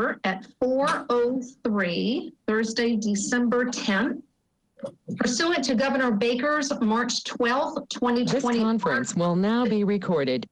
order at 4:03, Thursday, December 10th. Pursuant to Governor Baker's March 12th, 2020. This conference will now be recorded.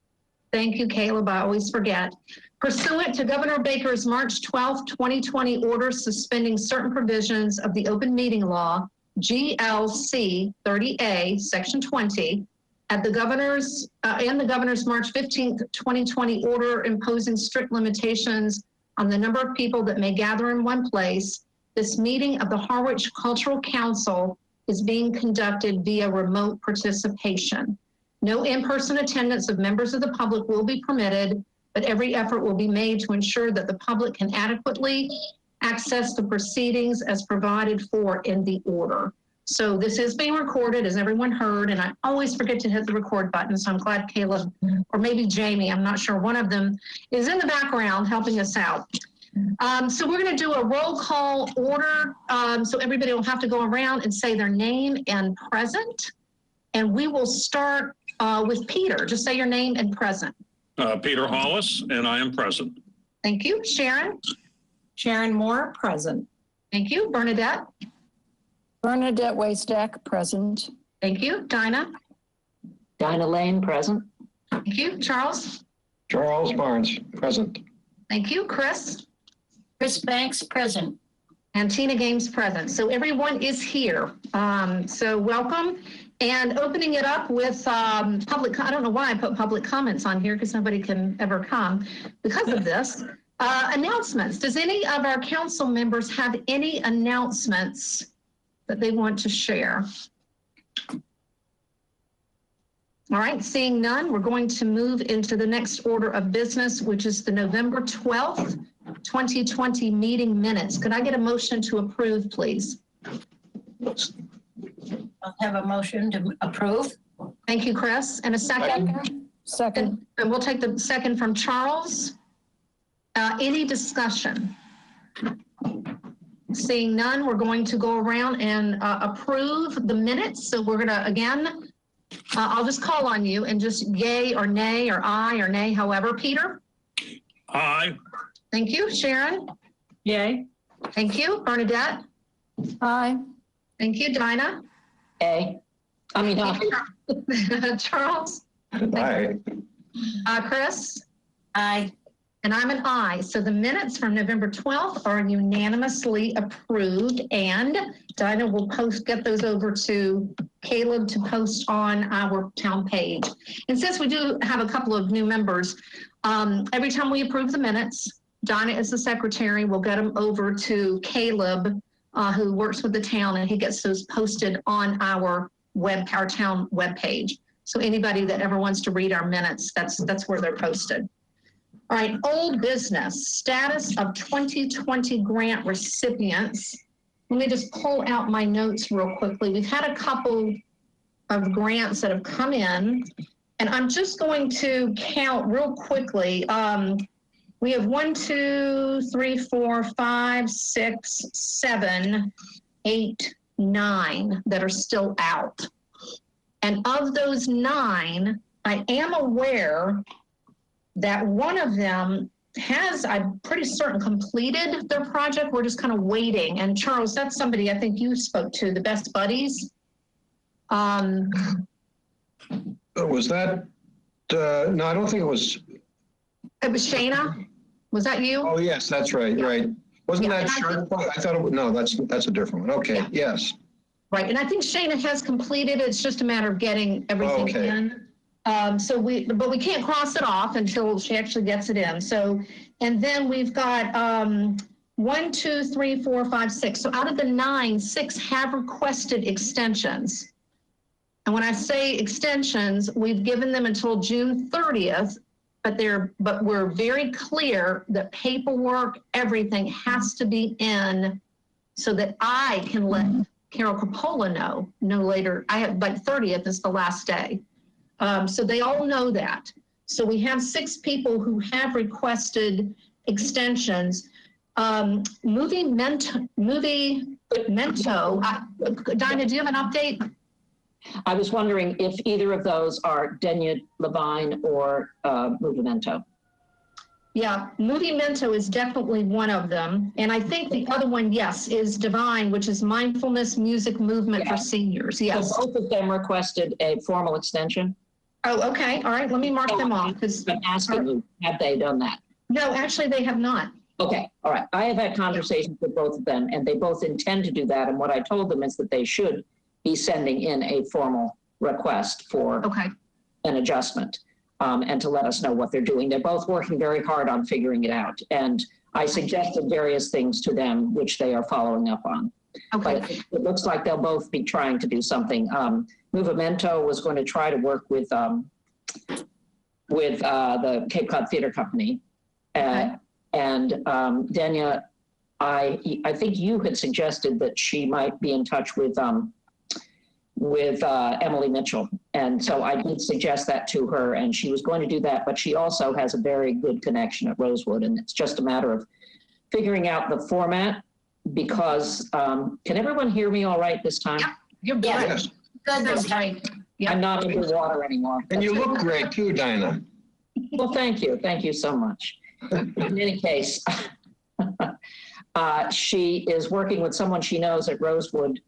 Thank you, Caleb. I always forget. Pursuant to Governor Baker's March 12th, 2020 order suspending certain provisions of the open meeting law, GLC 30A, Section 20, at the governor's and the governor's March 15th, 2020 order imposing strict limitations on the number of people that may gather in one place, this meeting of the Harwich Cultural Council is being conducted via remote participation. No in-person attendance of members of the public will be permitted, but every effort will be made to ensure that the public can adequately access the proceedings as provided for in the order. So this is being recorded, as everyone heard, and I always forget to hit the record button, so I'm glad Caleb, or maybe Jamie, I'm not sure, one of them is in the background helping us out. So we're going to do a roll call order, so everybody will have to go around and say their name and present, and we will start with Peter. Just say your name and present. Peter Hollis, and I am present. Thank you. Sharon? Sharon Moore, present. Thank you. Bernadette? Bernadette Waystack, present. Thank you. Dinah? Dinah Lane, present. Thank you. Charles? Charles Barnes, present. Thank you. Chris? Chris Banks, present. And Tina Games, present. So everyone is here. So welcome. And opening it up with public, I don't know why I put public comments on here because nobody can ever come because of this. Announcements. Does any of our council members have any announcements that they want to share? All right, seeing none, we're going to move into the next order of business, which is the November 12th, 2020 meeting minutes. Could I get a motion to approve, please? I'll have a motion to approve. Thank you, Chris. And a second? Second. And we'll take the second from Charles. Any discussion? Seeing none, we're going to go around and approve the minutes. So we're going to, again, I'll just call on you and just yay or nay or aye or nay, however. Peter? Aye. Thank you. Sharon? Yay. Thank you. Bernadette? Aye. Thank you. Dinah? Aye. I mean, aye. Charles? Aye. Chris? Aye. And I'm an aye. So the minutes from November 12th are unanimously approved, and Dinah will get those over to Caleb to post on our town page. And since we do have a couple of new members, every time we approve the minutes, Dinah is the secretary. We'll get them over to Caleb, who works with the town, and he gets those posted on our town webpage. So anybody that ever wants to read our minutes, that's where they're posted. All right, old business, status of 2020 grant recipients. Let me just pull out my notes real quickly. We've had a couple of grants that have come in, and I'm just going to count real quickly. We have 1, 2, 3, 4, 5, 6, 7, 8, 9 that are still out. And of those 9, I am aware that one of them has, I'm pretty certain, completed their project. We're just kind of waiting. And Charles, that's somebody I think you spoke to, the Best Buddies. Was that, no, I don't think it was. It was Shayna. Was that you? Oh, yes, that's right, right. Wasn't Yeah, that Sharp? I thought it was, no, that's a different one. Okay, Yeah. Yes. Right, and I think Shayna has completed it. It's just a matter of getting everything Okay. in. But we can't cross it off until she actually gets it in. So, and then we've got 1, 2, 3, 4, 5, 6. So out of the 9, 6 have requested extensions. And when I say extensions, we've given them until June 30th, but we're very clear that paperwork, everything has to be in so that I can let Carol Coppola know no later. I have, like, 30th is the last day. So they all know that. So we have 6 people who have requested extensions. Movie Mento, Dinah, do you have an update? I was wondering if either of those are Denya Levine or Movimento. Yeah, Movimento is definitely one of them. And I think the other one, yes, is Divine, which is mindfulness music movement for seniors. Yes. So both of them requested a formal extension. Oh, okay. All right. Let me mark them off because I'm asking you, have they done that? no, actually they have not. Okay, all right. I have had conversations with both of them, and they both intend to do that. And what I told them is that they should be sending in a formal request for Okay. an adjustment, and to let us know what they're doing. They're both working very hard on figuring it out. And I suggested various things to them, which they are following up on. Okay. But it looks like they'll both be trying to do something. Movimento was going to try to work with the Cape Cod Theater Company. Okay. And Dania, I think you had suggested that she might be in touch with Emily Mitchell. And so I did suggest that to her, and she was going to do that, but she also has a very good connection at Rosewood, and it's just a matter of figuring out the format, because can everyone hear me all right this time? Yeah. You're good. Yes. Good. That's right. Yeah. I'm not underwater anymore. And you look great too, Dinah. Well, thank you. Thank you so much. In any case, she is working with someone she knows at Rosewood.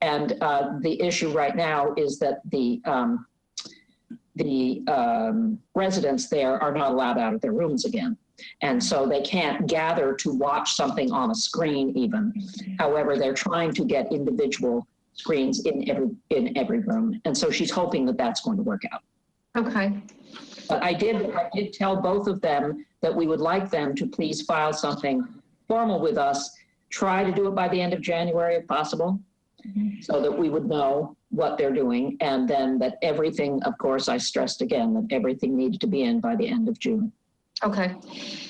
And the issue right now is that the residents there are not allowed out of their rooms again. And so they can't gather to watch something on a screen even. However, they're trying to get individual screens in every room. And so she's hoping that that's going to work out. Okay. But I did tell both of them that we would like them to please file something formal with us, try to do it by the end of January if possible, so that we would know what they're doing. And then that everything, of course, I stressed again, that everything needed to be in by the end of June. Okay.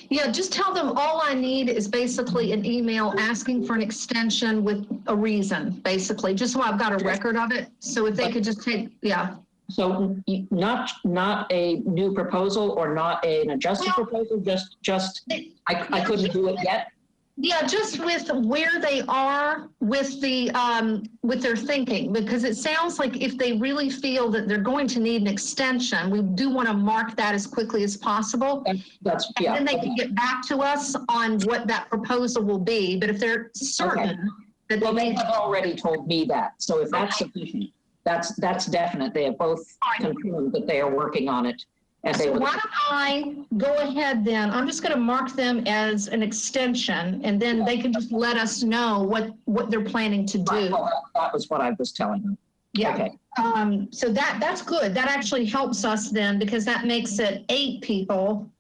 Yeah, just tell them all I need is basically an email asking for an extension with a reason, basically, just so I've got a record of it. So if they could just take, yeah. So not a new proposal or not an adjusted proposal, just I couldn't do it yet. Yeah, just with where they are with their thinking, because it sounds like if they really feel that they're going to need an extension, we do want to mark that as quickly as possible. And then they can get back to us on what that proposal will be. But if they're certain that they have already told me that. So if that's sufficient, that's definite. They have both confirmed that they are working on it. And so why don't I go ahead then? I'm just going to mark them as an extension, and then they can just let us know what they're planning to do. Well, that was what I was telling them. Yeah. Okay. So that's good. That actually helps us then, because that makes it 8 people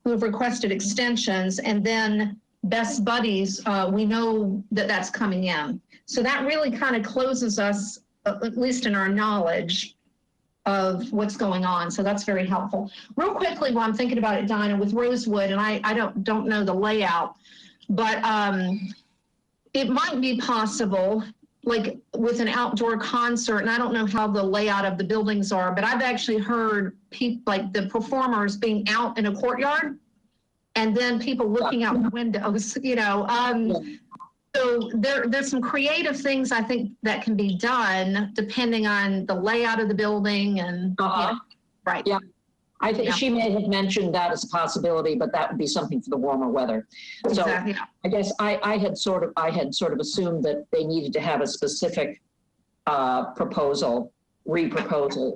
who have requested extensions, and then Best Buddies, we know that that's coming in. So that really kind of closes us, at least in our knowledge of what's going on. So that's very helpful. Real quickly, while I'm thinking about it, Dinah, with Rosewood, and I don't know the layout, but it might be possible, like with an outdoor concert, and I don't know how the layout of the buildings are, but I've actually heard people, like the performers being out in a courtyard, and then people looking out the windows, you know. So there's some creative things I think that can be done depending on the layout of the building and right. Yeah, I think she may have mentioned that as a possibility, but that would be something for the warmer weather. So exactly. I guess I had sort of assumed that they needed to have a specific reproposal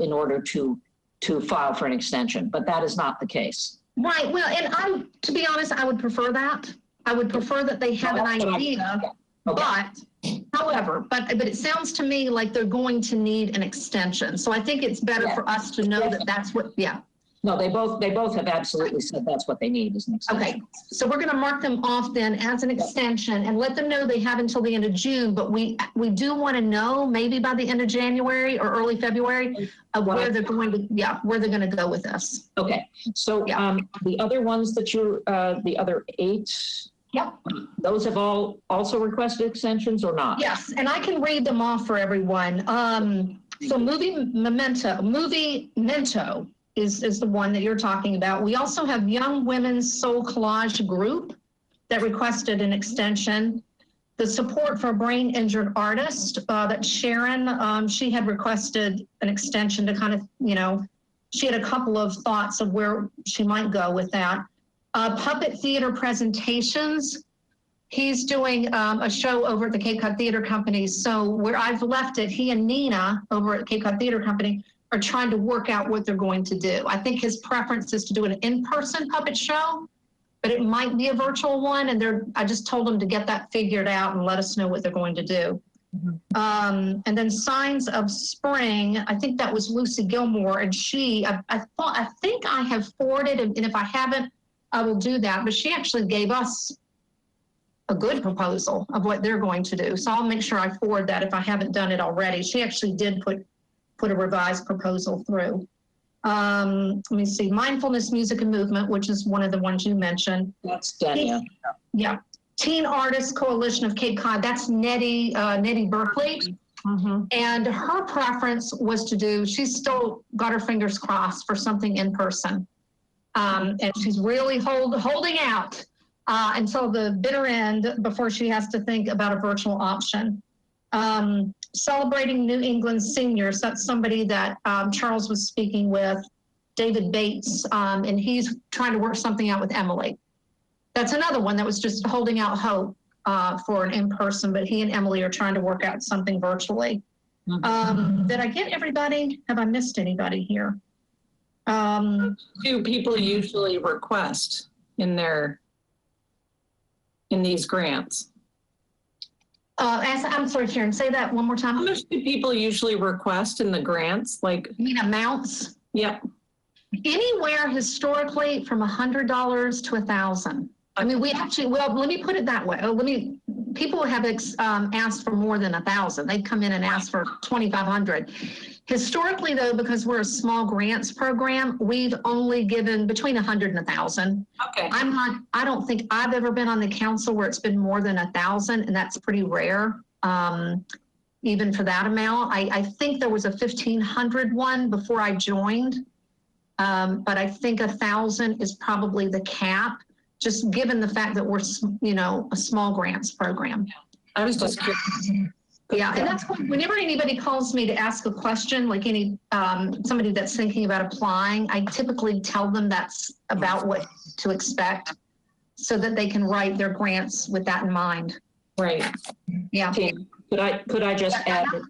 in order to file for an extension, but that is not the case. Right. Well, and to be honest, I would prefer that. I would prefer that they have an idea, but however, but it sounds to me like they're going to need an extension. So I think it's better for us to know that that's what, No, they both have absolutely said that's what they need is an extension. Okay, so we're going to mark them off then as an extension and let them know they have until the end of June, but we do want to know maybe by the end of January or early February of where they're going to, where they're going to go with this. Okay, so the other ones that the other 8, those have all also requested extensions or not? Yes, and I can read them off for everyone. So Movimento is the one that you're talking about. We also have Young Women's Soul Collage Group that requested an extension. The Support for Brain Injured Artists, that Sharon, she had requested an extension to kind of, she had a couple of thoughts of where she might go with that. Puppet theater presentations. He's doing a show over at the Cape Cod Theater Company. So where I've left it, he and Nina over at Cape Cod Theater Company are trying to work out what they're going to do. I think his preference is to do an in-person puppet show, but it might be a virtual one. And I just told him to get that figured out and let us know what they're going to do. And then Signs of Spring, I think that was Lucy Gilmore, and I think I have forwarded, and if I haven't, I will do that. But she actually gave us a good proposal of what they're going to do. So I'll make sure I forward that if I haven't done it already. She actually did put a revised proposal through. Let me see, Mindfulness, Music and Movement, which is one of the ones you mentioned. That's Dania. Yeah. Teen Artists Coalition of Cape Cod, that's Nettie Berkeley. And her preference was she's still got her fingers crossed for something in person. And she's really holding out until the bitter end before she has to think about a virtual option. Celebrating New England Seniors, that's somebody that Charles was speaking with, David Bates, and he's trying to work something out with Emily. That's another one that was just holding out hope for an in-person, but he and Emily are trying to work out something virtually. Did I get everybody? Have I missed anybody here? Do people usually request in these grants? I'm sorry, Sharon, say that one more time. How much do people usually request in the grants? Like, You mean amounts? yep. Anywhere historically from $100 to $1,000. I mean, we actually, well, let me put it that way. People have asked for more than 1,000. They'd come in and ask for 2,500. Historically, though, because we're a small grants program, we've only given between 100 and 1,000. Okay. I don't think I've ever been on the council where it's been more than 1,000, and that's pretty rare. Even for that amount, I think there was a 1,500 one before I joined. But I think 1,000 is probably the cap, just given the fact that we're, a small grants program. I was just curious. Yeah, and that's whenever anybody calls me to ask a question, like somebody that's thinking about applying, I typically tell them that's about what to expect so that they can write their grants with that in mind. Right. Yeah. Could I just add that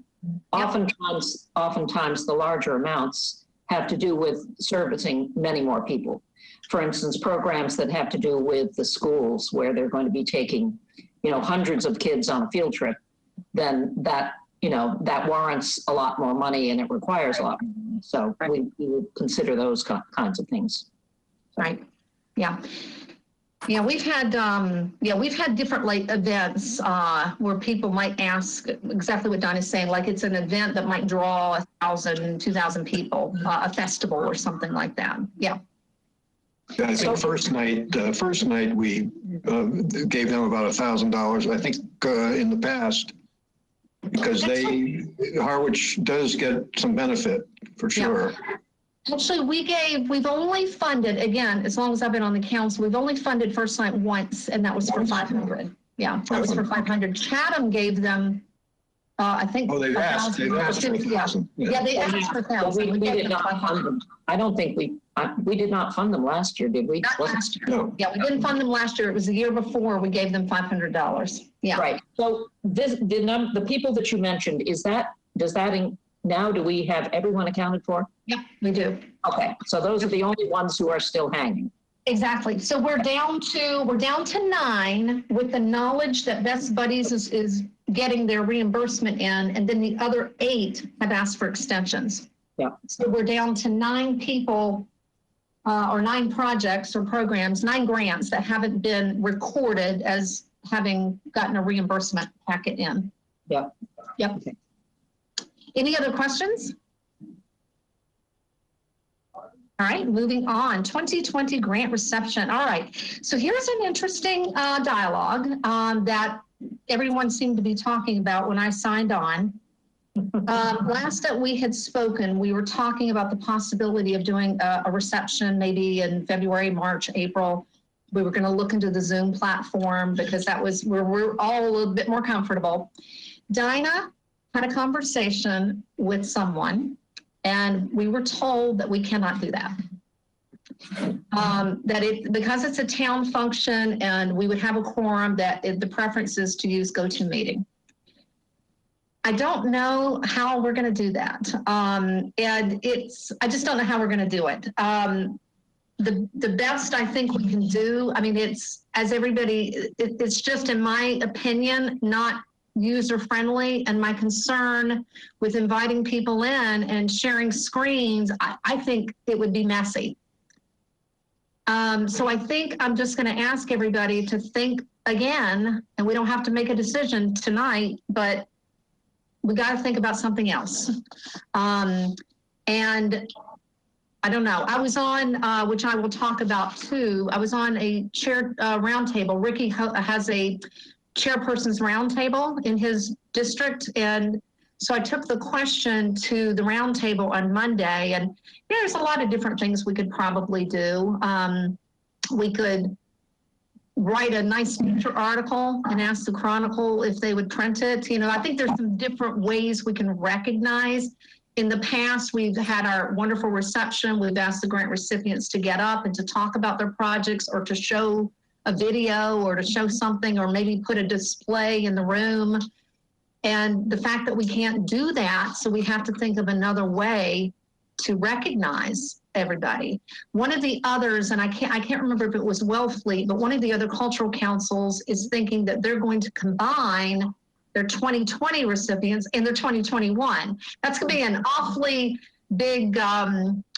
oftentimes the larger amounts have to do with servicing many more people. For instance, programs that have to do with the schools where they're going to be taking, hundreds of kids on a field trip, then that warrants a lot more money and it requires a lot more money. So we would consider those kinds of things. Right. Yeah. Yeah, we've had different events where people might ask exactly what Donna's saying, like it's an event that might draw 1,000, 2,000 people, a festival or something like that. Yeah. Yeah, I think first night we gave them about $1,000. I think in the past, because Harwich does get some benefit for sure. Yeah. Actually, we've only funded, again, as long as I've been on the council, we've only funded First Night once, and that was for 500. Yeah, that was for 500. Chatham gave them, I think. Oh, they've asked for 1,000. Yeah, they asked for 1,000. We did not fund them. I don't think we did not fund them last year, did we? Not last year. No. Yeah, we didn't fund them last year. It was the year before we gave them $500. Yeah. Right. So the people that you mentioned, now do we have everyone accounted for? Yeah, we do. Okay, so those are the only ones who are still hanging. Exactly. So we're down to 9 with the knowledge that Best Buddies is getting their reimbursement in, and then the other 8 have asked for extensions. Yeah. So we're down to 9 people or 9 projects or programs, 9 grants that haven't been recorded as having gotten a reimbursement packet in. Yeah. Yep. Okay. Any other questions? All right, moving on. 2020 grant reception. All right, so here's an interesting dialogue that everyone seemed to be talking about when I signed on. Last that we had spoken, we were talking about the possibility of doing a reception maybe in February, March, April. We were going to look into the Zoom platform because that was where we're all a little bit more comfortable. Dinah had a conversation with someone, and we were told that we cannot do that. Because it's a town function and we would have a quorum, the preference is to use GoToMeeting. I don't know how we're going to do that. And I just don't know how we're going to do it. The best I think we can do, I mean, it's just, in my opinion, not user friendly. And my concern with inviting people in and sharing screens, I think it would be messy. So I think I'm just going to ask everybody to think again, and we don't have to make a decision tonight, but we got to think about something else. And I don't know. I was on, which I will talk about too. I was on a chair roundtable. Ricky has a chairperson's roundtable in his district, and so I took the question to the roundtable on Monday. And there's a lot of different things we could probably do. We could write a nice feature article and ask the Chronicle if they would print it. You know, I think there's some different ways we can recognize. In the past, we've had our wonderful reception. We've asked the grant recipients to get up and to talk about their projects, or to show a video, or to show something, or maybe put a display in the room. And the fact that we can't do that, so we have to think of another way to recognize everybody. One of the others, and I can't remember if it was Wellfleet, but one of the other cultural councils is thinking that they're going to combine their 2020 recipients and their 2021. That's going to be an awfully big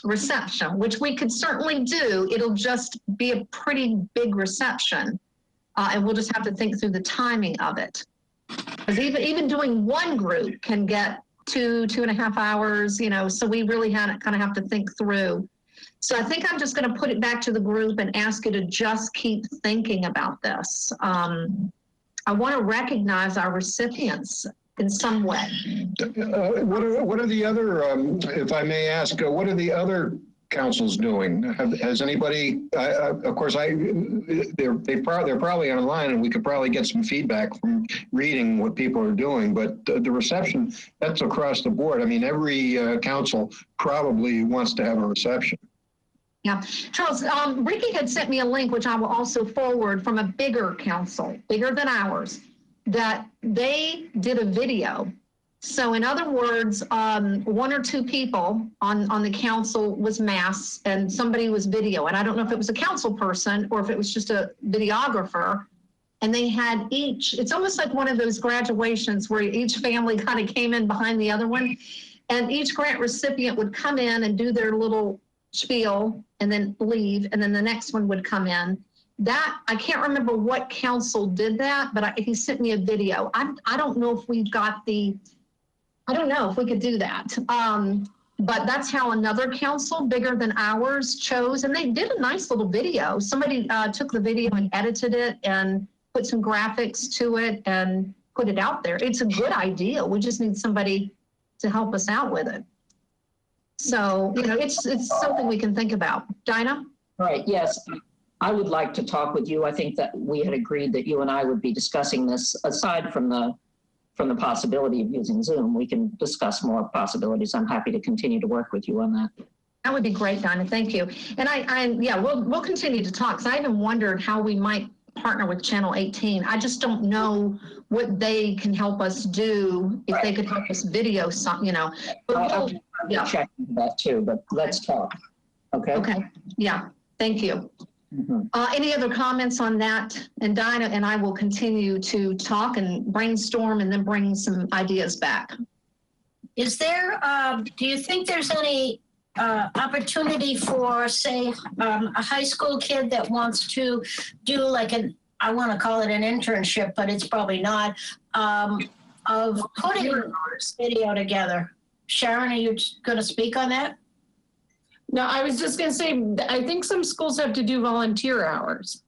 reception, which we could certainly do. It'll just be a pretty big reception, and we'll just have to think through the timing of it. Because even doing one group can get 2.5 hours, you know, so we really kind of have to think through. So I think I'm just going to put it back to the group and ask you to just keep thinking about this. I want to recognize our recipients in some way. What are the other, if I may ask, what are the other councils doing? Has anybody, of course, they're probably online, and we could probably get some feedback from reading what people are doing, but the reception, that's across the board. I mean, every council probably wants to have a reception. Yeah, Charles, Ricky had sent me a link, which I will also forward, from a bigger council, bigger than ours, that they did a video. So in other words, 1 or 2 people on the council was mass, and somebody was video. And I don't know if it was a council person or if it was just a videographer. And they had each, it's almost like one of those graduations where each family kind of came in behind the other one. And each grant recipient would come in and do their little spiel and then leave, and then the next one would come in. That, I can't remember what council did that, but he sent me a video. I don't know if we've got I don't know if we could do that. But that's how another council bigger than ours chose, and they did a nice little video. Somebody took the video and edited it and put some graphics to it and put it out there. It's a good idea. We just need somebody to help us out with it. So, you know, it's something we can think about. Dinah? Right, yes. I would like to talk with you. I think that we had agreed that you and I would be discussing this. Aside from the possibility of using Zoom, we can discuss more possibilities. I'm happy to continue to work with you on that. That would be great, Dinah. Thank you. And yeah, we'll continue to talk. So I even wondered how we might partner with Channel 18. I just don't know what they can help us do, if they could help us video something, you know. But I'll check that too, but let's talk. Okay. Okay. Yeah. Thank you. Mm-hmm. Any other comments on that? And Dinah and I will continue to talk and brainstorm, and then bring some ideas back. Is there, do you think there's any opportunity for, say, a high school kid that wants to do like I want to call it an internship, but it's probably not, of putting this video together? Sharon, are you going to speak on that? No, I was just going to say, I think some schools have to do volunteer hours.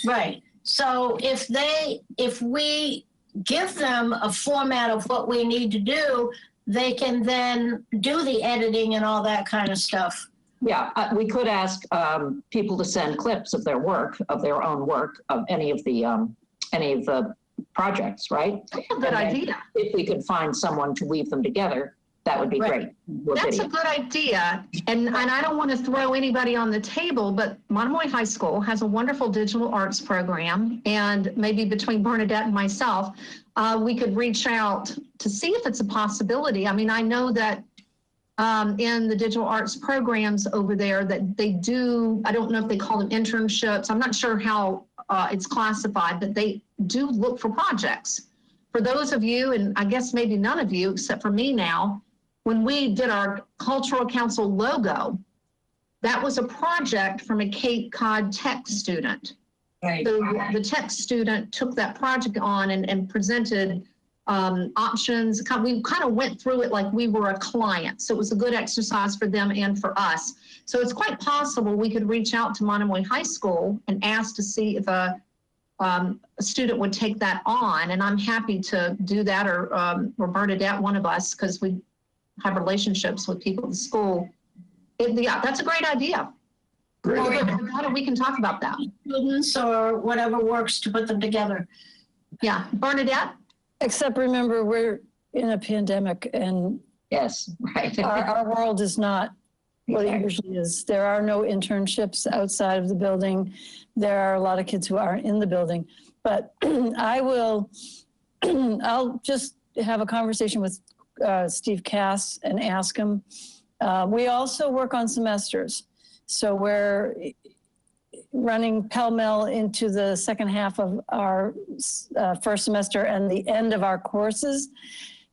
Right. So if we give them a format of what we need to do, they can then do the editing and all that kind of stuff. Yeah, we could ask people to send clips of their work, of their own work, of any of the projects, right? That's a good idea. If we could find someone to weave them together, that would be Right. great. We'll That's video. a good idea. And I don't want to throw anybody on the table, but Monomoy High School has a wonderful digital arts program. And maybe between Bernadette and myself, we could reach out to see if it's a possibility. I mean, I know that in the digital arts programs over there that they do, I don't know if they call them internships. I'm not sure how it's classified, but they do look for projects. For those of you, and I guess maybe none of you, except for me now, when we did our Cultural Council logo, that was a project from a Cape Cod Tech student. Right. So the tech student took that project on and presented options. We kind of went through it like we were a client. So it was a good exercise for them and for us. So it's quite possible we could reach out to Monomoy High School and ask to see if a student would take that on. And I'm happy to do that, or Bernadette, one of us, because we have relationships with people at the school. Yeah, that's a great idea. Great. Well, we can talk about that. Students or whatever works to put them together. Yeah, Bernadette? Except remember, we're in a pandemic and Yes, right. our world is not what it Exactly. usually is. There are no internships outside of the building. There are a lot of kids who aren't in the building. But I'll just have a conversation with Steve Cass and ask him. We also work on semesters. So we're running pell-mell into the second half of our first semester and the end of our courses.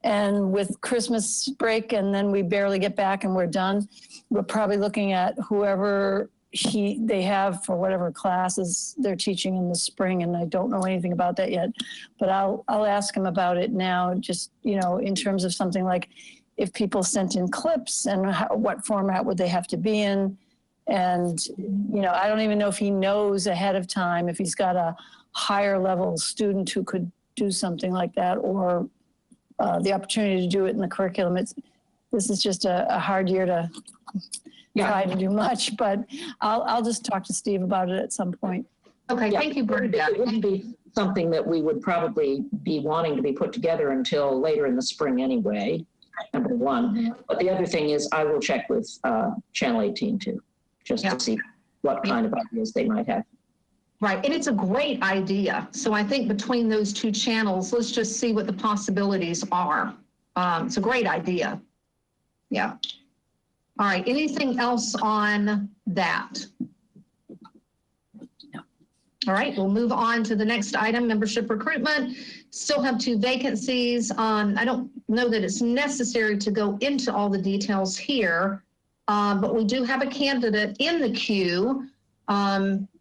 And with Christmas break, and then we barely get back and we're done, we're probably looking at whoever they have for whatever classes they're teaching in the spring. And I don't know anything about that yet, but I'll ask him about it now, just, in terms of something like if people sent in clips and what format would they have to be in. And, I don't even know if he knows ahead of time if he's got a higher level student who could do something like that, or the opportunity to do it in the curriculum. This is just a hard year to try to do much, but I'll just talk to Steve about it at some point. Okay, Yeah. thank you, Bernadette. It wouldn't be something that we would probably be wanting to be put together until later in the spring anyway, number one. But the other thing is I will check with Channel 18 too, just to see what kind of ideas they might have. Right, and it's a great idea. So I think between those two channels, let's just see what the possibilities are. It's a great idea. Yeah. All right, anything else on that? No. All right, we'll move on to the next item, membership recruitment. Still have 2 vacancies. I don't know that it's necessary to go into all the details here, but we do have a candidate in the queue.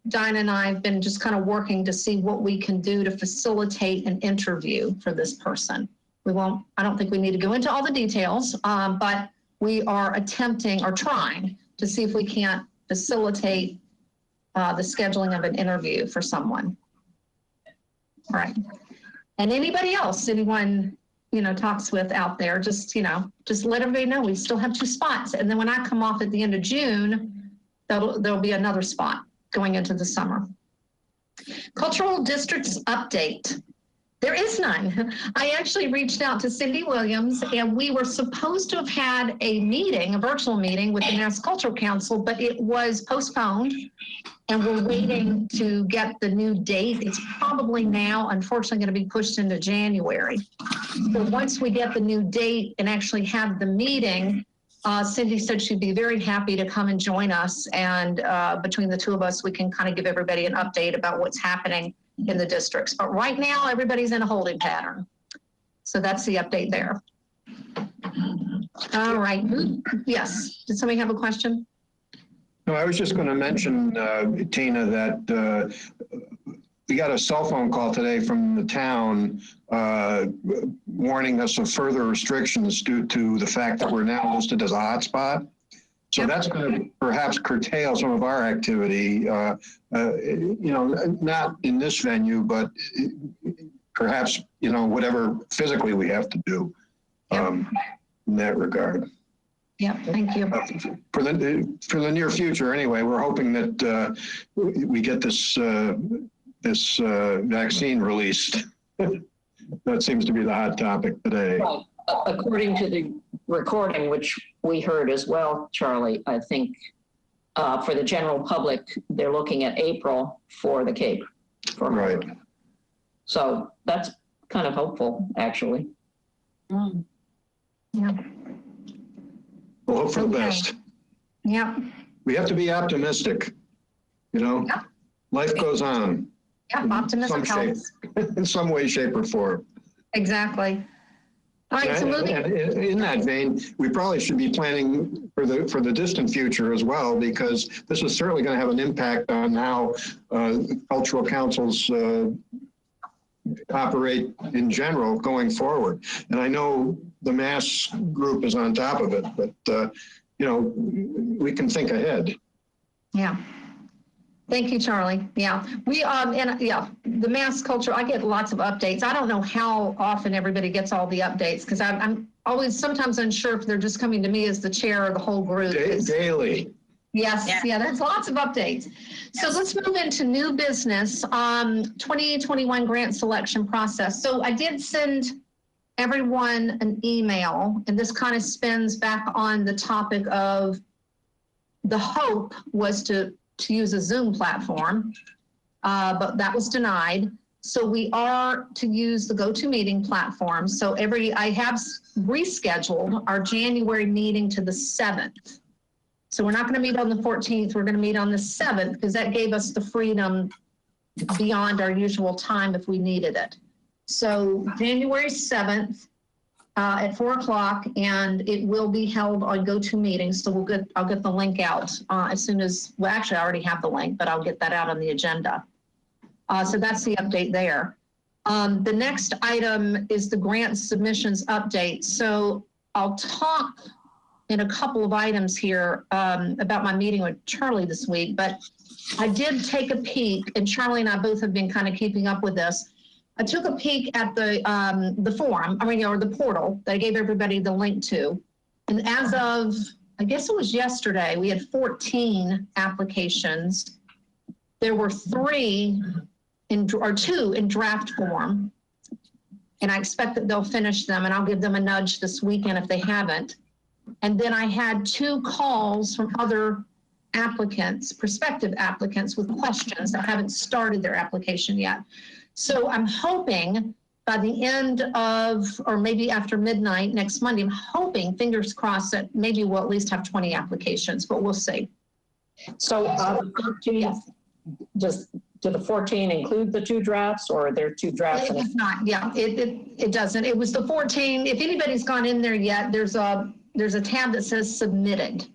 Dinah and I have been just kind of working to see what we can do to facilitate an interview for this person. I don't think we need to go into all the details, but we are attempting or trying to see if we can't facilitate the scheduling of an interview for someone. All right. And anybody else, anyone, talks with out there, just let everybody know we still have 2 spots. And then when I come off at the end of June, there'll be another spot going into the summer. Cultural districts update. There is none. I actually reached out to Cindy Williams, and we were supposed to have had a virtual meeting with the Mass Cultural Council, but it was postponed, and we're waiting to get the new date. It's probably now, unfortunately, going to be pushed into January. So once we get the new date and actually have the meeting, Cindy said she'd be very happy to come and join us. And between the 2 of us, we can kind of give everybody an update about what's happening in the districts. But right now, everybody's in a holding pattern. So that's the update there. All right. Yes. Did somebody have a question? No, I was just going to mention, Tina, that we got a cell phone call today from the town warning us of further restrictions due to the fact that we're now listed as a hotspot. So that's going to perhaps curtail some of our activity, not in this venue, but perhaps, whatever physically we have to do in that regard. Yeah, thank you. For the near future, anyway, we're hoping that we get this vaccine released. That seems to be the hot topic today. Right. According to the recording, which we heard as well, Charlie, I think for the general public, they're looking at April for the Cape. Right. So that's kind of hopeful, actually. Yeah. We'll hope for the Okay. best. Yeah. We have to be optimistic, you know? Yeah. Life goes on. Yeah. in Optimistic some shape, helps. in some way, shape, or form. Exactly. All right. So moving. And in that vein, we probably should be planning for the distant future as well, because this is certainly going to have an impact on how cultural councils operate in general going forward. And I know the Mass group is on top of it, but you know, we can think ahead. Yeah. Thank you, Charlie. Yeah, we and yeah, the Mass Culture. I get lots of updates. I don't know how often everybody gets all the updates, because I'm always sometimes unsure if they're just coming to me as the chair or the whole group. Daily. Yes, yeah, there's lots of updates. So let's move into new business. 2021 grant selection process. So I did send everyone an email, and this kind of spins back on the topic of the hope was to use a Zoom platform, but that was denied. So we are to use the GoToMeeting platform. So I have rescheduled our January meeting to the 7th. So we're not going to meet on the 14th. We're going to meet on the 7th, because that gave us the freedom beyond our usual time if we needed it. So January 7th at 4 o'clock, and it will be held on GoToMeeting. So I'll get the link out as soon as, well, actually I already have the link, but I'll get that out on the agenda. So that's the update there. The next item is the grant submissions update. So I'll talk in a couple of items here about my meeting with Charlie this week, but I did take a peek, and Charlie and I both have been kind of keeping up with this. I took a peek at the forum, or the portal that I gave everybody the link to. And as of, I guess it was yesterday, we had 14 applications. There were 2 in draft form. And I expect that they'll finish them, and I'll give them a nudge this weekend if they haven't. And then I had 2 calls from other applicants, prospective applicants, with questions that haven't started their application yet. So I'm hoping by the end of, or maybe after midnight next Monday, I'm hoping, fingers crossed, that maybe we'll at least have 20 applications, but we'll see. So the 14, do the 14 include the 2 drafts, or are there 2 drafts? It does not, yeah, it doesn't. It was the 14. If anybody's gone in there yet, there's a tab that says submitted,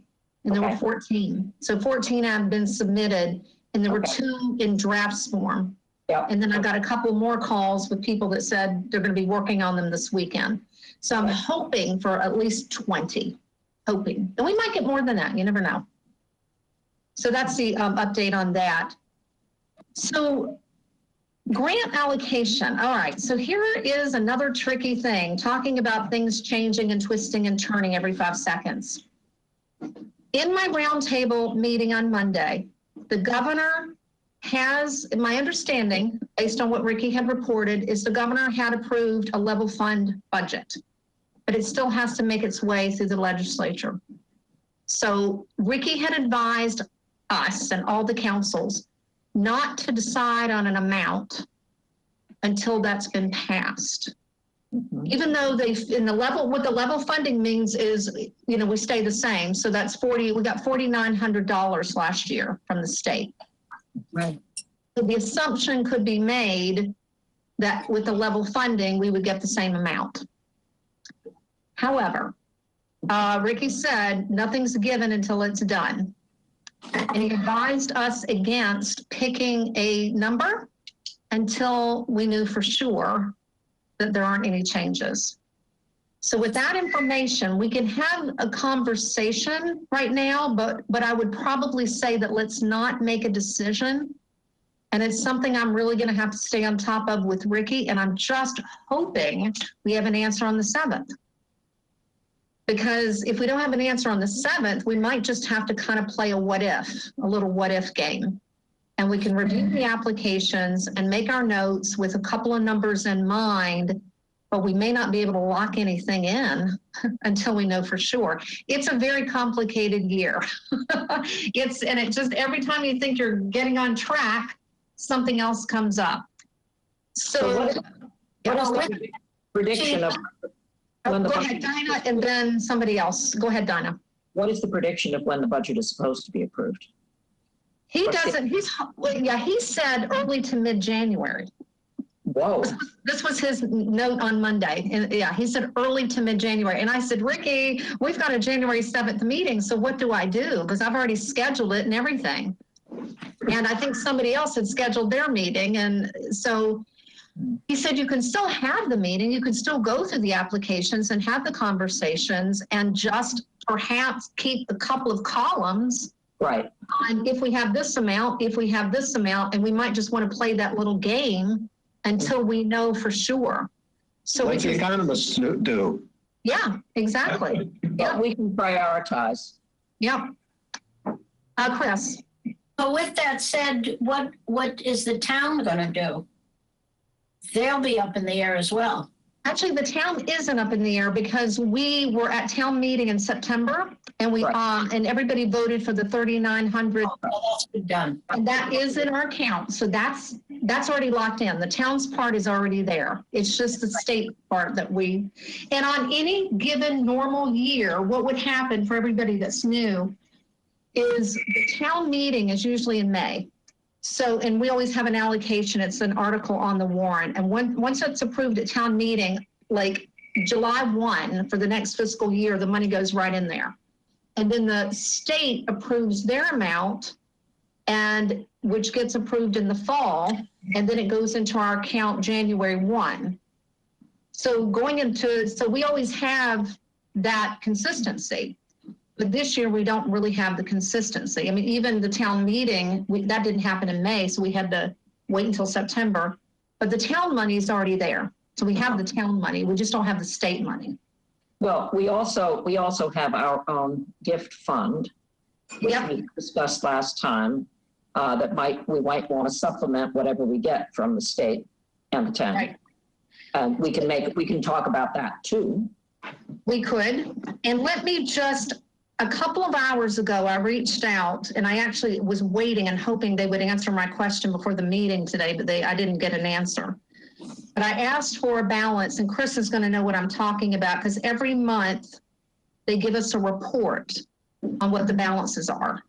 and there were 14. So 14 have been submitted, and there were 2 in drafts form. Yep. And then I got a couple more calls with people that said they're going to be working on them this weekend. So I'm hoping for at least 20, hoping. And we might get more than that, you never know. So that's the update on that. So grant allocation. All right, so here is another tricky thing, talking about things changing and twisting and turning every 5 seconds. In my roundtable meeting on Monday, the governor has, in my understanding, based on what Ricky had reported, is the governor had approved a level fund budget, but it still has to make its way through the legislature. So Ricky had advised us and all the councils not to decide on an amount until that's been passed. Even though what the level funding means is, we stay the same. So that's we got $4,900 last year from the state. Right. So the assumption could be made that with the level funding, we would get the same amount. However, Ricky said nothing's given until it's done. And he advised us against picking a number until we knew for sure that there aren't any changes. So with that information, we can have a conversation right now, but I would probably say that let's not make a decision. And it's something I'm really going to have to stay on top of with Ricky. And I'm just hoping we have an answer on the 7th. Because if we don't have an answer on the 7th, we might just have to kind of play a little what if game. And we can review the applications and make our notes with a couple of numbers in mind but we may not be able to lock anything in until we know for sure. It's a very complicated year. And it just, every time you think you're getting on track, something else comes up. So what is the prediction of when the go ahead, budget, Dinah, and then somebody else. Go ahead, Dinah. what is the prediction of when the budget is supposed to be approved? He doesn't, he said early to mid-January. Whoa. This was his note on Monday. And yeah, he said early to mid-January. And I said, Ricky, we've got a January 7th meeting. So what do I do? Because I've already scheduled it and everything. And I think somebody else had scheduled their meeting. And so he said, you can still have the meeting. You can still go through the applications and have the conversations and just perhaps keep a couple of columns. Right. And if we have this amount, and we might just want to play that little game until we know for sure. So Like the economists do. yeah, exactly. But we can prioritize. Yeah. Chris. But with that said, what is the town going to do? They'll be up in the air as well. Actually, the town isn't up in the air because we were at town meeting in September and we and everybody voted for the 3,900. Oh, that's been done. And that is in our account. So that's already locked in. The town's part is already there. It's just the state part that and on any given normal year, what would happen for everybody that's new is the town meeting is usually in May. So, and we always have an allocation. It's an article on the warrant. And once it's approved at town meeting, like July 1 for the next fiscal year, the money goes right in there. And then the state approves their amount, and which gets approved in the fall, and then it goes into our account January 1. So so we always have that consistency. But this year, we don't really have the consistency. I mean, even the town meeting, that didn't happen in May, so we had to wait until September. But the town money is already there. So we have the town money. We just don't have the state money. Well, we also have our own gift fund, which we discussed last time, that we might want to supplement whatever we get from the state and the town. Right. And we can talk about that too. We could. And let me just, a couple of hours ago, I reached out and I actually was waiting and hoping they would answer my question before the meeting today, but I didn't get an answer. But I asked for a balance, and Chris is going to know what I'm talking about because every month they give us a report on what the balances are.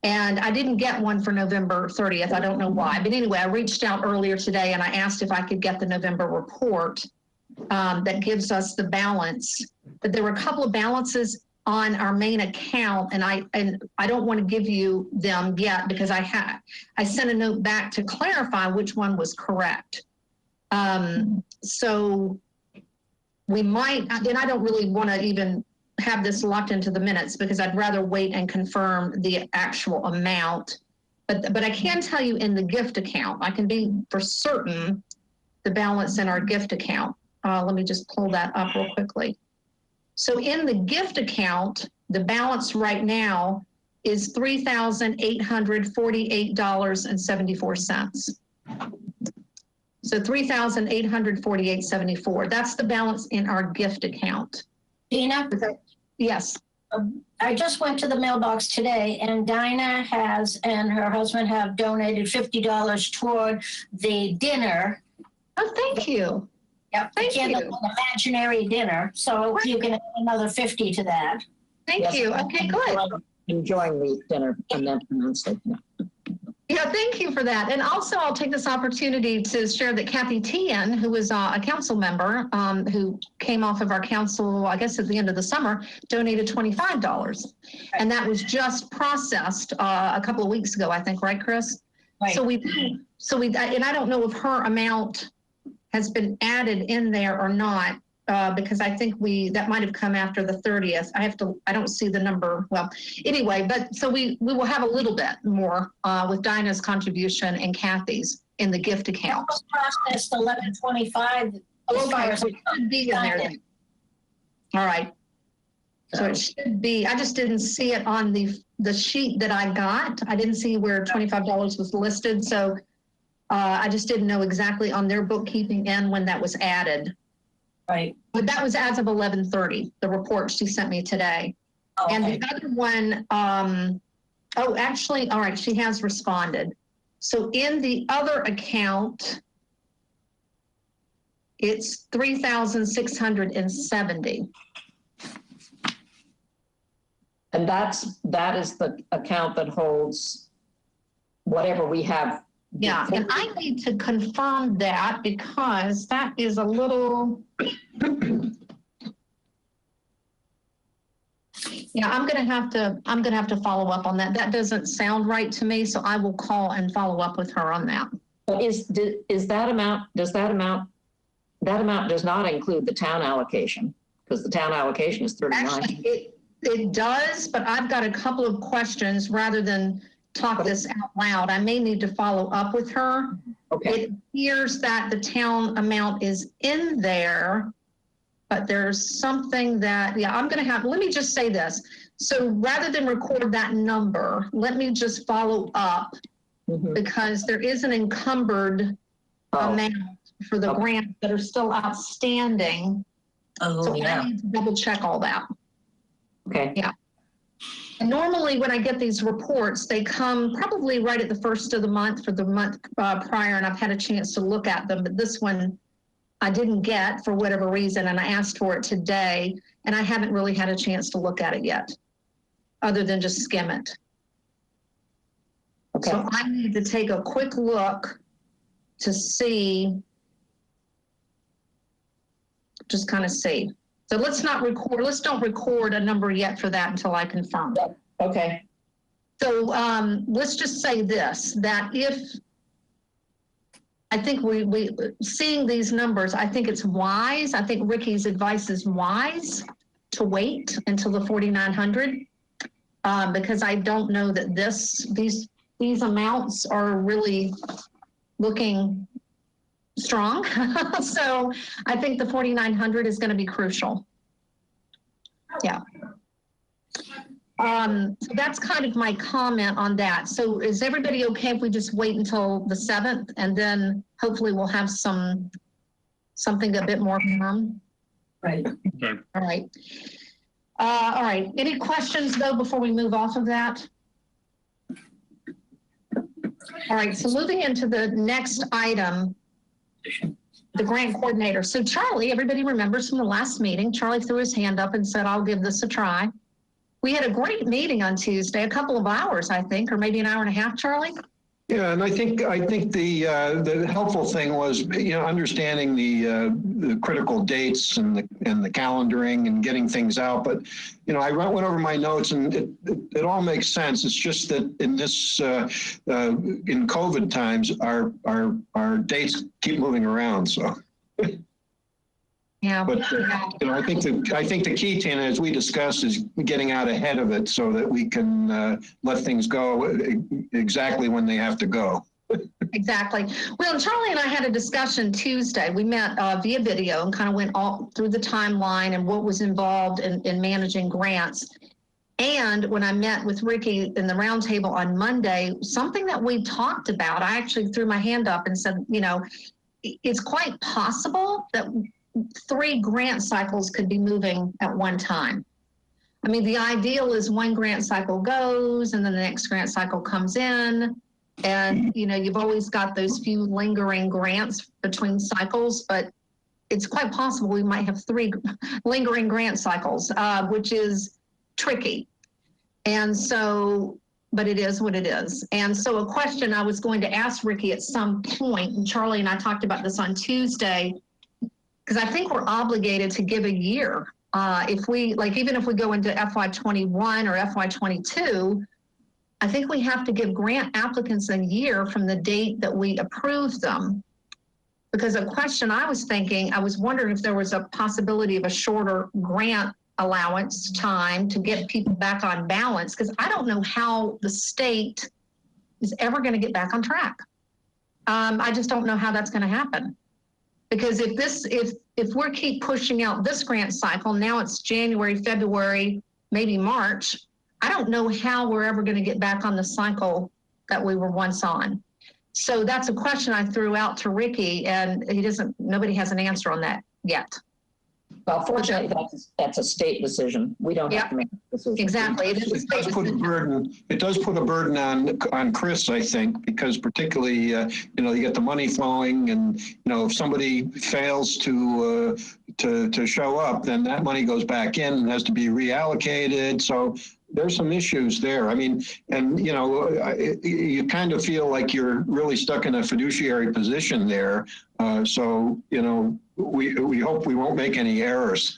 And I didn't get one for November 30th. I don't know why. But anyway, I reached out earlier today and I asked if I could get the November report that gives us the balance. But there were a couple of balances on our main account, and I don't want to give you them yet because I sent a note back to clarify which one was correct. So we might, and I don't really want to even have this locked into the minutes because I'd rather wait and confirm the actual amount. But I can tell you in the gift account, I can be for certain the balance in our gift account. Let me just pull that up real quickly. So in the gift account, the balance right now is $3,848.74. So $3,848.74. That's the balance in our gift account. Dina? Yes. I just went to the mailbox today, and Dinah and her husband have donated $50 toward the dinner. Oh, thank you. Yep, Thank you. An imaginary dinner. So you can add another 50 to that. Thank you. Okay, good. Enjoying the dinner and then immensely. Yeah, thank you for that. And also, I'll take this opportunity to share that Kathy Tian, who is a council member who came off of our council, I guess at the end of the summer, donated $25. And that was just processed a couple of weeks ago, I think, right, Chris? Right. So and I don't know if her amount has been added in there or not, because I think that might have come after the 30th. I don't see the number. Well, anyway, but so we will have a little bit more with Dinah's contribution and Kathy's in the gift account. Processed 11/25. Okay, so it should be in there then. All right. So it should be, I just didn't see it on the sheet that I got. I didn't see where $25 was listed. So I just didn't know exactly on their bookkeeping end when that was added. Right. But that was as of 11:30, the report she sent me today. And Okay. the other one, oh, actually, all right, she has responded. So in the other account, it's 3,670. And that is the account that holds whatever we have. Yeah, and I need to confirm that because that is a little. Yeah, I'm gonna have to follow up on that. That doesn't sound right to me, so I will call and follow up with her on that. But is that amount, does that amount does not include the town allocation, because the town allocation is 39. Actually, it does, but I've got a couple of questions rather than talk this out loud. I may need to follow up with her. Okay, It appears that the town amount is in there, but there's something that, yeah, I'm going to have, let me just say this. So rather than record that number, let me just follow up Mhm. because there is an encumbered Oh. amount for the Okay. grants that are still outstanding. Oh, So yeah. I need to double check all that. Okay, And normally when I get these reports, they come probably right at the first of the month for the month prior, and I've had a chance to look at them, but this one I didn't get for whatever reason, and I asked for it today, and I haven't really had a chance to look at it yet, other than just skim it. okay. So I need to take a quick look to see, just kind of see. So let's don't record a number yet for that until I confirm. Okay, So let's just say this, that if, I think we seeing these numbers, I think it's wise, I think Ricky's advice is wise to wait until the 4,900 because I don't know that these amounts are really looking strong. So I think the 4,900 is going to be crucial. Yeah. So that's kind of my comment on that. So is everybody okay if we just wait until the 7th and then hopefully we'll have something a bit more firm? Right. Okay. All right. All right. Any questions though before we move off of that? All right. So moving into the next item, the grant coordinator. So Charlie, everybody remembers from the last meeting, Charlie threw his hand up and said, I'll give this a try. We had a great meeting on Tuesday, a couple of hours, I think, or maybe an hour and a half, Charlie? Yeah, and I think the helpful thing was, understanding the critical dates and the calendaring and getting things out. But I went over my notes and it all makes sense. It's just that in this in COVID times, our dates keep moving around. So. Yeah. But I think the key, Tina, as we discussed, is getting out ahead of it so that we can let things go exactly when they have to go. Exactly. Well, Charlie and I had a discussion Tuesday. We met via video and kind of went all through the timeline and what was involved in managing grants. And when I met with Ricky in the roundtable on Monday, something that we talked about, I actually threw my hand up and said, it's quite possible that 3 grant cycles could be moving at one time. I mean, the ideal is one grant cycle goes and then the next grant cycle comes in. And, you've always got those few lingering grants between cycles, but it's quite possible we might have 3 lingering grant cycles, which is tricky. And so, but it is what it is. And so a question I was going to ask Ricky at some point, and Charlie and I talked about this on Tuesday, because I think we're obligated to give a year. If we, even if we go into FY21 or FY22, I think we have to give grant applicants a year from the date that we approve them. Because a question I was thinking, I was wondering if there was a possibility of a shorter grant allowance time to get people back on balance, because I don't know how the state is ever going to get back on track. I just don't know how that's going to happen. Because if we keep pushing out this grant cycle, now it's January, February, maybe March, I don't know how we're ever going to get back on the cycle that we were once on. So that's a question I threw out to Ricky, and nobody has an answer on that yet. Well, fortunately, that's a state decision. We don't have to make a decision. Exactly. It does put a burden. It does put a burden on Chris, I think, because particularly you get the money flowing, and if somebody fails to show up, then that money goes back in and has to be reallocated. So there's some issues there. I mean, and you kind of feel like you're really stuck in a fiduciary position there. So we hope we won't make any errors.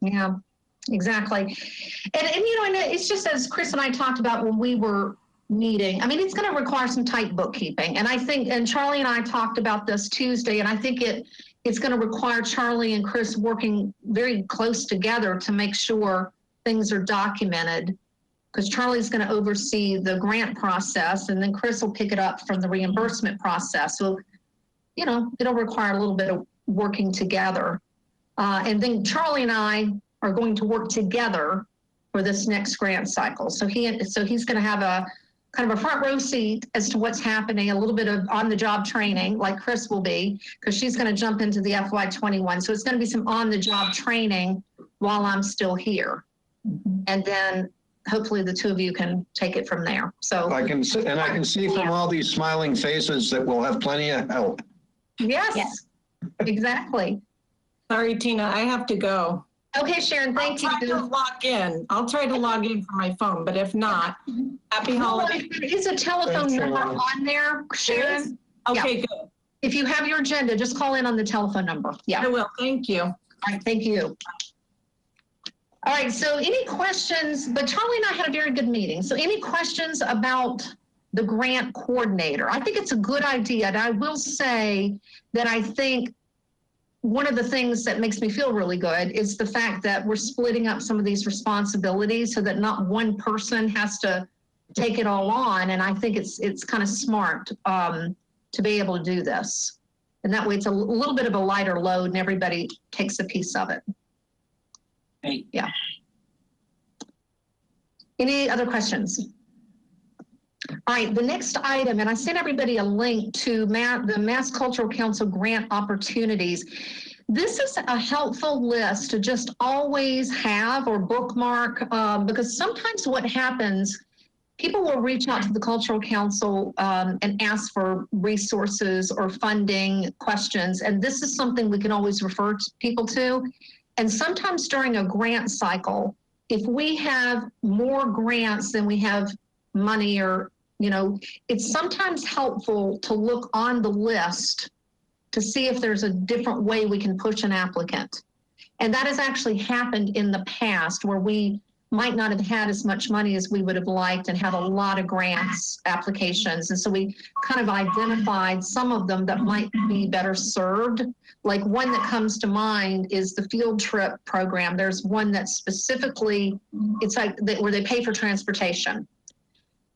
Yeah, exactly. And it's just as Chris and I talked about when we were meeting, I mean, it's going to require some tight bookkeeping. And I think, and Charlie and I talked about this Tuesday, and I think it's going to require Charlie and Chris working very close together to make sure things are documented, because Charlie's going to oversee the grant process, and then Chris will pick it up from the reimbursement process. So, it'll require a little bit of working together. And then Charlie and I are going to work together for this next grant cycle. So he's going to have a kind of a front row seat as to what's happening, a little bit of on-the-job training, like Chris will be, because she's going to jump into the FY21. So it's going to be some on-the-job training while I'm still here. And then hopefully the two of you can take it from there. So I can see from all these smiling faces that we'll have plenty of help. yes. Exactly. Sorry, Tina, I have to go. Okay, Sharon, thank you. I'll try to log in. I'll try to log in from my phone, but if not, happy holidays. There is a telephone number on there, Sharon. Okay, good. If you have your agenda, just call in on the telephone number. Yeah. I will. Thank you. All right, thank you. All right, so any questions? But Charlie and I had a very good meeting. So any questions about the grant coordinator? I think it's a good idea. And I will say that I think one of the things that makes me feel really good is the fact that we're splitting up some of these responsibilities so that not one person has to take it all on. And I think it's kind of smart to be able to do this. And that way it's a little bit of a lighter load and everybody takes a piece of it. Right. Yeah. Any other questions? All right, the next item, and I sent everybody a link to the Mass Cultural Council grant opportunities. This is a helpful list to just always have or bookmark, because sometimes what happens, people will reach out to the Cultural Council and ask for resources or funding questions, and this is something we can always refer people to. And sometimes during a grant cycle, if we have more grants than we have money, or it's sometimes helpful to look on the list to see if there's a different way we can push an applicant. And that has actually happened in the past where we might not have had as much money as we would have liked and had a lot of grants applications. And so we kind of identified some of them that might be better served. Like one that comes to mind is the field trip program. There's one that specifically, it's like where they pay for transportation.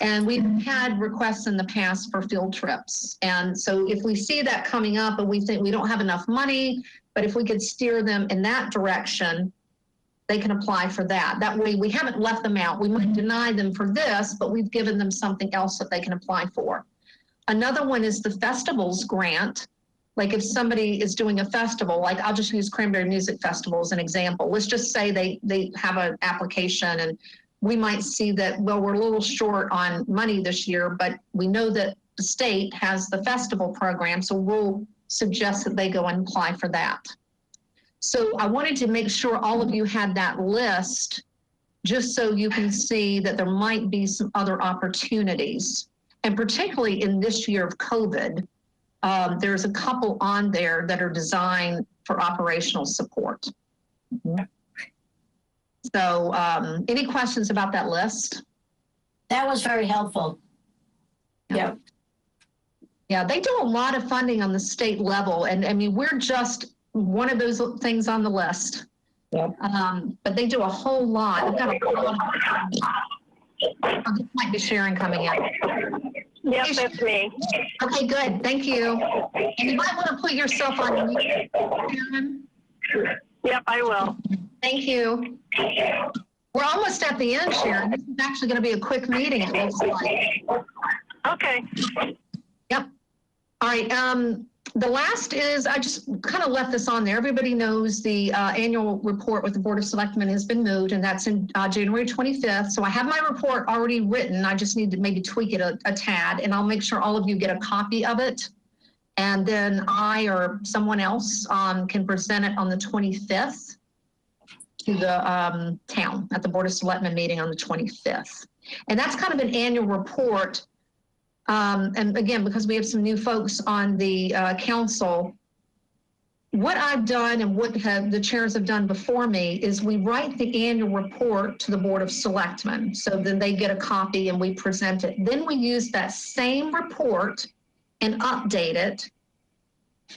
And we've had requests in the past for field trips. And so if we see that coming up and we think we don't have enough money, but if we could steer them in that direction, they can apply for that. That way we haven't left them out. We might deny them for this, but we've given them something else that they can apply for. Another one is the festivals grant. Like if somebody is doing a festival, like I'll just use Cranberry Music Festival as an example. Let's just say they have an application and we might see that, well, we're a little short on money this year, but we know that the state has the festival program, so we'll suggest that they go and apply for that. So I wanted to make sure all of you had that list, just so you can see that there might be some other opportunities. And particularly in this year of COVID, there's a couple on there that are designed for operational support. Mm-hmm. So any questions about that list? That was very helpful. Yeah. Yeah, they do a lot of funding on the state level. And I mean, we're just one of those things on the list. Yep. But they do a whole lot. I've got a lot of, this might be Sharon coming in. Yep, that's me. Okay, good. Thank you. And you might want to put yourself on mute, Sharon. Yep, I will. Thank you. We're almost at the end, Sharon. This is actually going to be a quick meeting, it looks like. Okay. Yep. All right. the last is, I just kind of left this on there. Everybody knows the annual report with the Board of Selectmen has been moved, and that's in January 25th. So I have my report already written. I just need to maybe tweak it a tad, and I'll make sure all of you get a copy of it. And then I or someone else can present it on the 25th to the town at the Board of Selectmen meeting on the 25th. And that's kind of an annual report. And again, because we have some new folks on the council, what I've done and what the chairs have done before me is we write the annual report to the Board of Selectmen. So then they get a copy and we present it. Then we use that same report and update it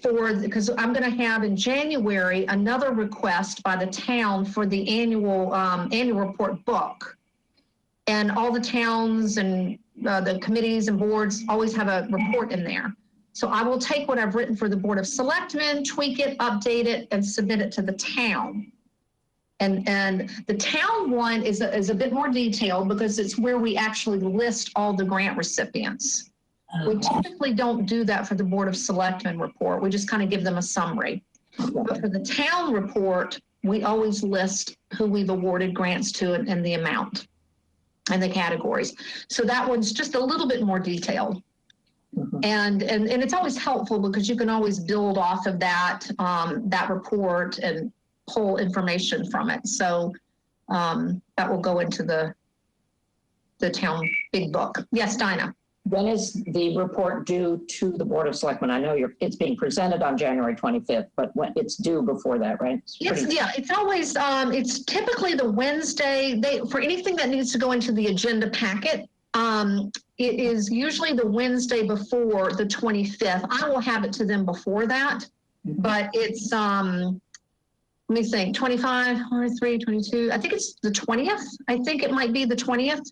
because I'm going to have in January another request by the town for the annual report book. And all the towns and the committees and boards always have a report in there. So I will take what I've written for the Board of Selectmen, tweak it, update it, and submit it to the town. And the town one is a bit more detailed because it's where we actually list all the grant recipients. We typically don't do that for the Board of Selectmen report. We just kind of give them a summary. But for the town report, we always list who we've awarded grants to and the amount and the categories. So that one's just a little bit more detailed. And it's always helpful because you can always build off of that report and pull information from it. So that will go into the town big book. Yes, Dinah. When is the report due to the Board of Selectmen? I know it's being presented on January 25th, but when it's due before that, right? It's always, it's typically the Wednesday. For anything that needs to go into the agenda packet, it is usually the Wednesday before the 25th. I will have it to them before that, but it's, let me think, 25, 23, 22. I think it's the 20th. I think it might be the 20th.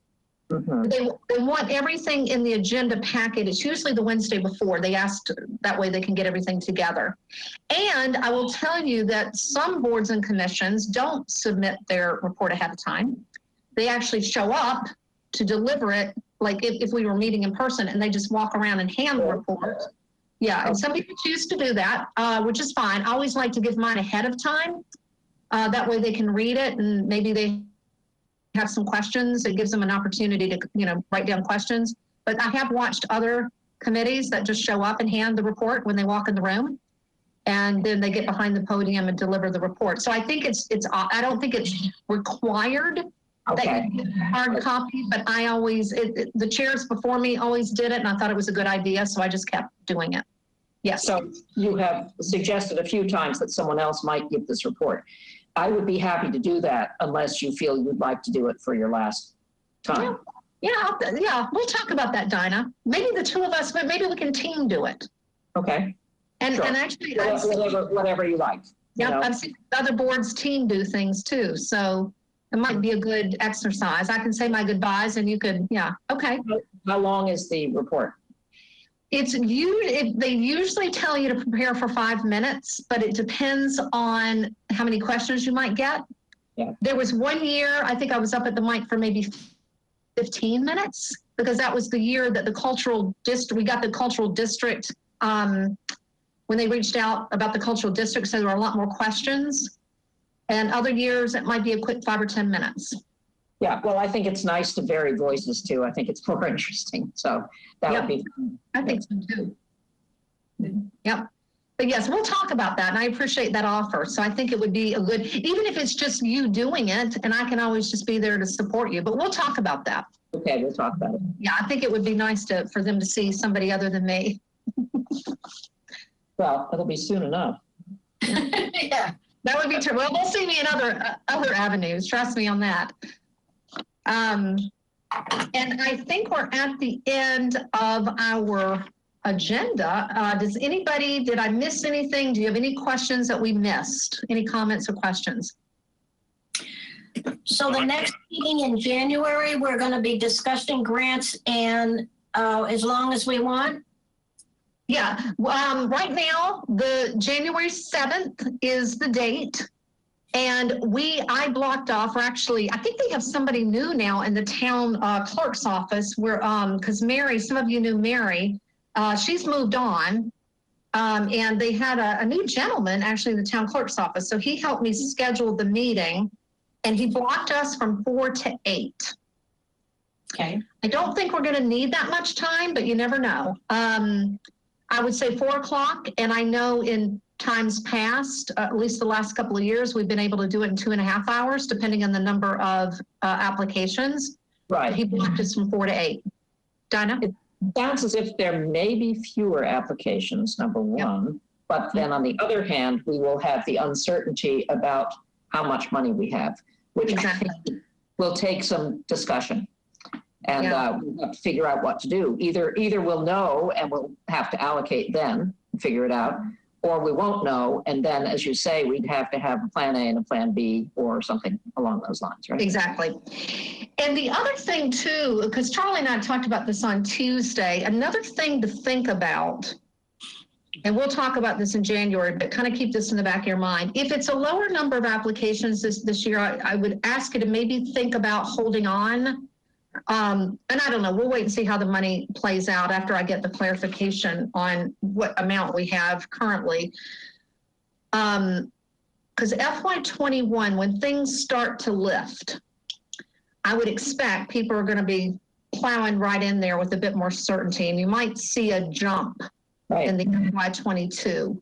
They want everything in the agenda packet. It's usually the Wednesday before. They asked that way they can get everything together. And I will tell you that some boards and commissions don't submit their report ahead of time. They actually show up to deliver it, like if we were meeting in person, and they just walk around and hand the report. Yeah, and some people choose to do that, which is fine. I always like to give mine ahead of time. That way they can read it and maybe they have some questions. It gives them an opportunity to, write down questions. But I have watched other committees that just show up and hand the report when they walk in the room, and then they get behind the podium and deliver the report. So I think I don't think it's required that you get a hard copy, but I always, the chairs before me always did it, and I thought it was a good idea, so I just kept doing it. Yes. So you have suggested a few times that someone else might give this report. I would be happy to do that unless you feel you'd like to do it for your last time. Yeah, we'll talk about that, Dinah. Maybe the two of us, but maybe we can team do it. Okay. And sure. And actually, whatever you like. Yeah, I've seen other boards team do things too, so it might be a good exercise. I can say my goodbyes, and you could, okay. How long is the report? They usually tell you to prepare for 5 minutes, but it depends on how many questions you might get. Yeah. There was one year, I think I was up at the mic for maybe 15 minutes, because that was the year that we got the cultural district, when they reached out about the cultural district, so there were a lot more questions. And other years, it might be a quick 5 or 10 minutes. Yeah, well, I think it's nice to vary voices too. I think it's more interesting. So that would be fun. I think so too. Yep. But yes, we'll talk about that. And I appreciate that offer. So I think it would be a good, even if it's just you doing it, and I can always just be there to support you, but we'll talk about that. Okay, we'll talk about it. Yeah, I think it would be nice for them to see somebody other than me. Well, it'll be soon enough. Yeah, that would be true. Well, we'll see me in other avenues. Trust me on that. And I think we're at the end of our agenda. Did I miss anything? Do you have any questions that we missed? Any comments or questions? So the next meeting in January, we're going to be discussing grants, and as long as we want? Yeah, right now, the January 7th is the date. And I blocked off, or actually, I think they have somebody new now in the town clerk's office where, because Mary, some of you knew Mary, she's moved on. And they had a new gentleman actually in the town clerk's office. So he helped me schedule the meeting and he blocked us from 4 to 8. Okay. I don't think we're going to need that much time, but you never know. I would say 4 o'clock. And I know in times past, at least the last couple of years, we've been able to do it in 2.5 hours, depending on the number of applications. Right. He blocked us from 4 to 8. Dinah? It sounds as if there may be fewer applications, number one, but then on the other hand, we will have the uncertainty about how much money we have, which Exactly. will take some discussion. And we'll have to figure out what to do. Either we'll know and we'll have to allocate then, figure it out, or we won't know. And then, as you say, we'd have to have a plan A and a plan B or something along those lines, right? Exactly. And the other thing too, because Charlie and I talked about this on Tuesday, another thing to think about, and we'll talk about this in January, but kind of keep this in the back of your mind. If it's a lower number of applications this year, I would ask you to maybe think about holding on. And I don't know, we'll wait and see how the money plays out after I get the clarification on what amount we have currently. Because FY21, when things start to lift, I would expect people are going to be plowing right in there with a bit more certainty, and you might see a jump in the FY22.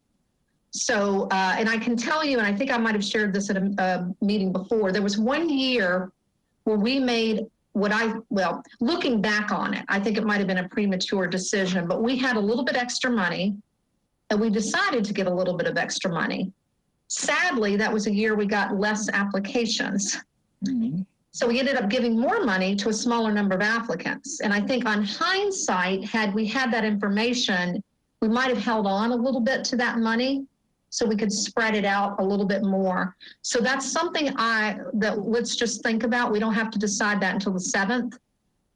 So, and I can tell you, and I think I might have shared this at a meeting before, there was one year where we made looking back on it, I think it might have been a premature decision, but we had a little bit extra money and we decided to get a little bit of extra money. Sadly, that was a year we got less applications. Mm-hmm. So we ended up giving more money to a smaller number of applicants. And I think on hindsight, had we had that information, we might have held on a little bit to that money so we could spread it out a little bit more. So that's something let's just think about. We don't have to decide that until the 7th.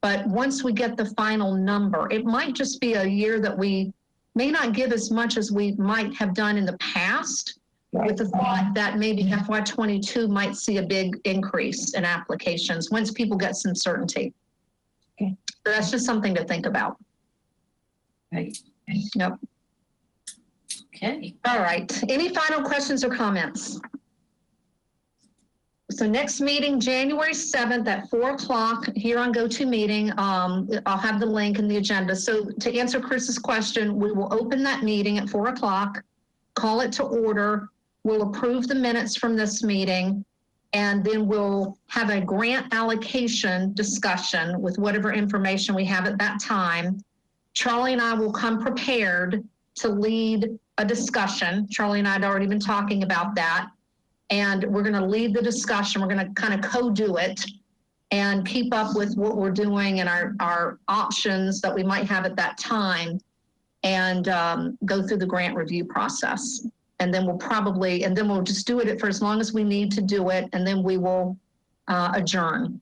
But once we get the final number, it might just be a year that we may not give as much as we might have done in the past, with the thought that maybe FY22 might see a big increase in applications once people get some certainty. Okay. So that's just something to think about. Right. Yep. Okay. All right. Any final questions or comments? So next meeting, January 7th at 4 o'clock here on GoToMeeting. I'll have the link in the agenda. So to answer Chris's question, we will open that meeting at 4 o'clock, call it to order. We'll approve the minutes from this meeting, and then we'll have a grant allocation discussion with whatever information we have at that time. Charlie and I will come prepared to lead a discussion. Charlie and I had already been talking about that. And we're going to lead the discussion. We're going to kind of co-do it and keep up with what we're doing and our options that we might have at that time, and go through the grant review process. And then we'll just do it for as long as we need to do it. And then we will adjourn.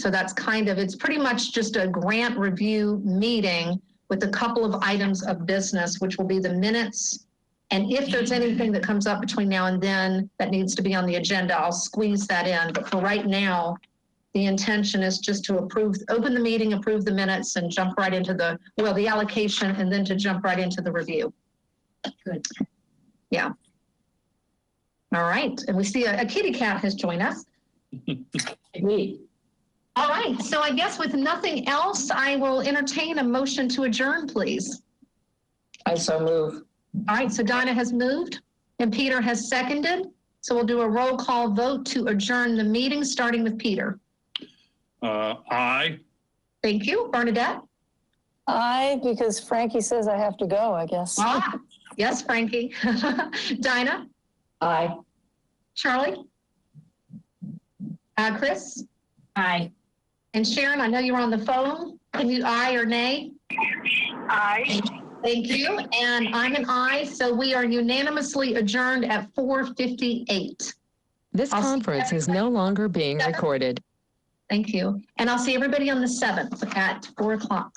So that's it's pretty much just a grant review meeting with a couple of items of business, which will be the minutes. And if there's anything that comes up between now and then that needs to be on the agenda, I'll squeeze that in. But for right now, the intention is just to open the meeting, approve the minutes, and jump right into the allocation, and then to jump right into the review. Good. Yeah. All right. And we see a kitty cat has joined us. Neat. All right. So I guess with nothing else, I will entertain a motion to adjourn, please. I so move. All right. So Dinah has moved and Peter has seconded. So we'll do a roll call vote to adjourn the meeting, starting with Peter. Aye. Thank you. Bernadette? Aye, because Frankie says I have to go, I guess. Yes, Frankie. Dinah? Aye. Charlie? Chris? Aye. And Sharon, I know you were on the phone. Can you aye or nay? Aye. Thank you. And I'm an aye. So we are unanimously adjourned at 4:58. This I'll see conference is no longer being recorded. Thank you. And I'll see everybody on the 7th at 4 o'clock.